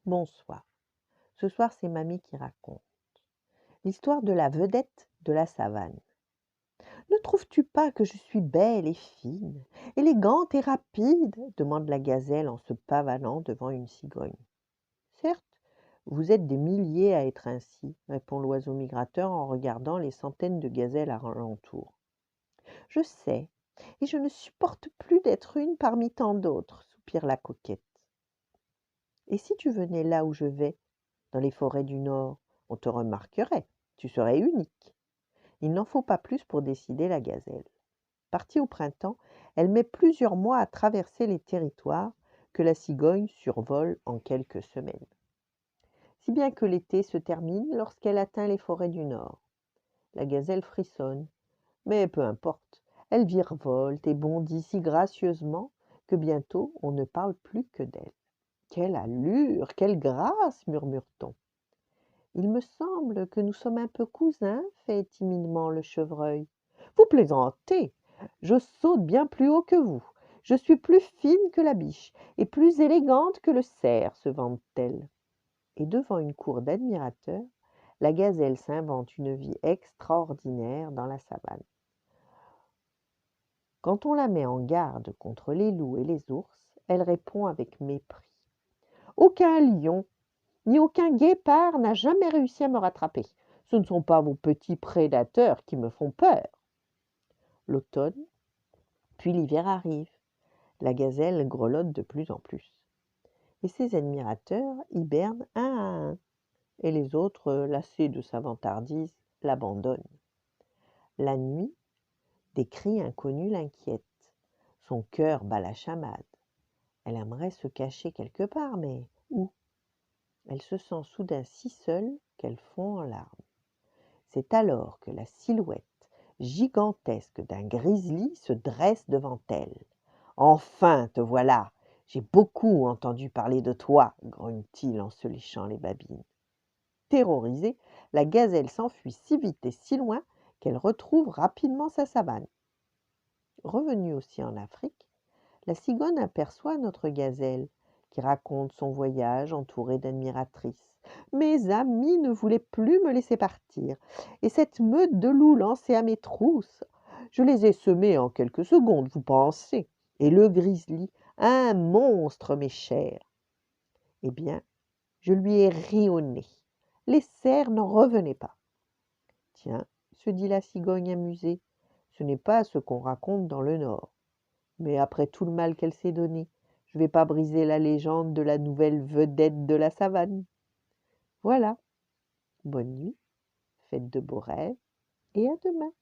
Bonsoir. Ce soir, c'est mamie qui raconte. L'histoire de la vedette de la savane. Ne trouves-tu pas que je suis belle et fine, élégante et rapide demande la gazelle en se pavanant devant une cigogne. Certes, vous êtes des milliers à être ainsi, répond l'oiseau migrateur en regardant les centaines de gazelles alentour. Je sais, et je ne supporte plus d'être une parmi tant d'autres, soupire la coquette. Et si tu venais là où je vais, dans les forêts du Nord, on te remarquerait, tu serais unique. Il n'en faut pas plus pour décider la gazelle. Partie au printemps, elle met plusieurs mois à traverser les territoires que la cigogne survole en quelques semaines. Si bien que l'été se termine lorsqu'elle atteint les forêts du Nord. La gazelle frissonne, mais peu importe, elle virevolte et bondit si gracieusement que bientôt on ne parle plus que d'elle. Quelle allure, quelle grâce, murmure-t-on. Il me semble que nous sommes un peu cousins, fait timidement le chevreuil. Vous plaisantez. Je saute bien plus haut que vous. Je suis plus fine que la biche et plus élégante que le cerf, se vante-t-elle. Et devant une cour d'admirateurs, la gazelle s'invente une vie extraordinaire dans la savane. Quand on la met en garde contre les loups et les ours, elle répond avec mépris. Aucun lion, ni aucun guépard n'a jamais réussi à me rattraper. Ce ne sont pas vos petits prédateurs qui me font peur. L'automne, puis l'hiver arrive. La gazelle grelotte de plus en plus. Et ses admirateurs hibernent un à un. Et les autres, lassés de sa vantardise, l'abandonnent. La nuit, des cris inconnus l'inquiètent. Son cœur bat la chamade. Elle aimerait se cacher quelque part, mais où? Elle se sent soudain si seule qu'elle fond en larmes. C'est alors que la silhouette gigantesque d'un grizzly se dresse devant elle. « Enfin, te voilà! J'ai beaucoup entendu parler de toi, » grogne-t-il en se léchant les babines. Terrorisée, la gazelle s'enfuit si vite et si loin qu'elle retrouve rapidement sa savane. Revenue aussi en Afrique, la cigogne aperçoit notre gazelle, qui raconte son voyage entourée d'admiratrices. Mes amis ne voulaient plus me laisser partir, et cette meute de loups lancée à mes trousses, je les ai semés en quelques secondes, vous pensez, et le grizzly, un monstre, mes chers. Eh bien, je lui ai ri au nez. Les cerfs n'en revenaient pas. Tiens, se dit la cigogne amusée, ce n'est pas ce qu'on raconte dans le Nord. Mais après tout le mal qu'elle s'est donné, je ne vais pas briser la légende de la nouvelle vedette de la savane. Voilà, bonne nuit, faites de beaux rêves et à demain.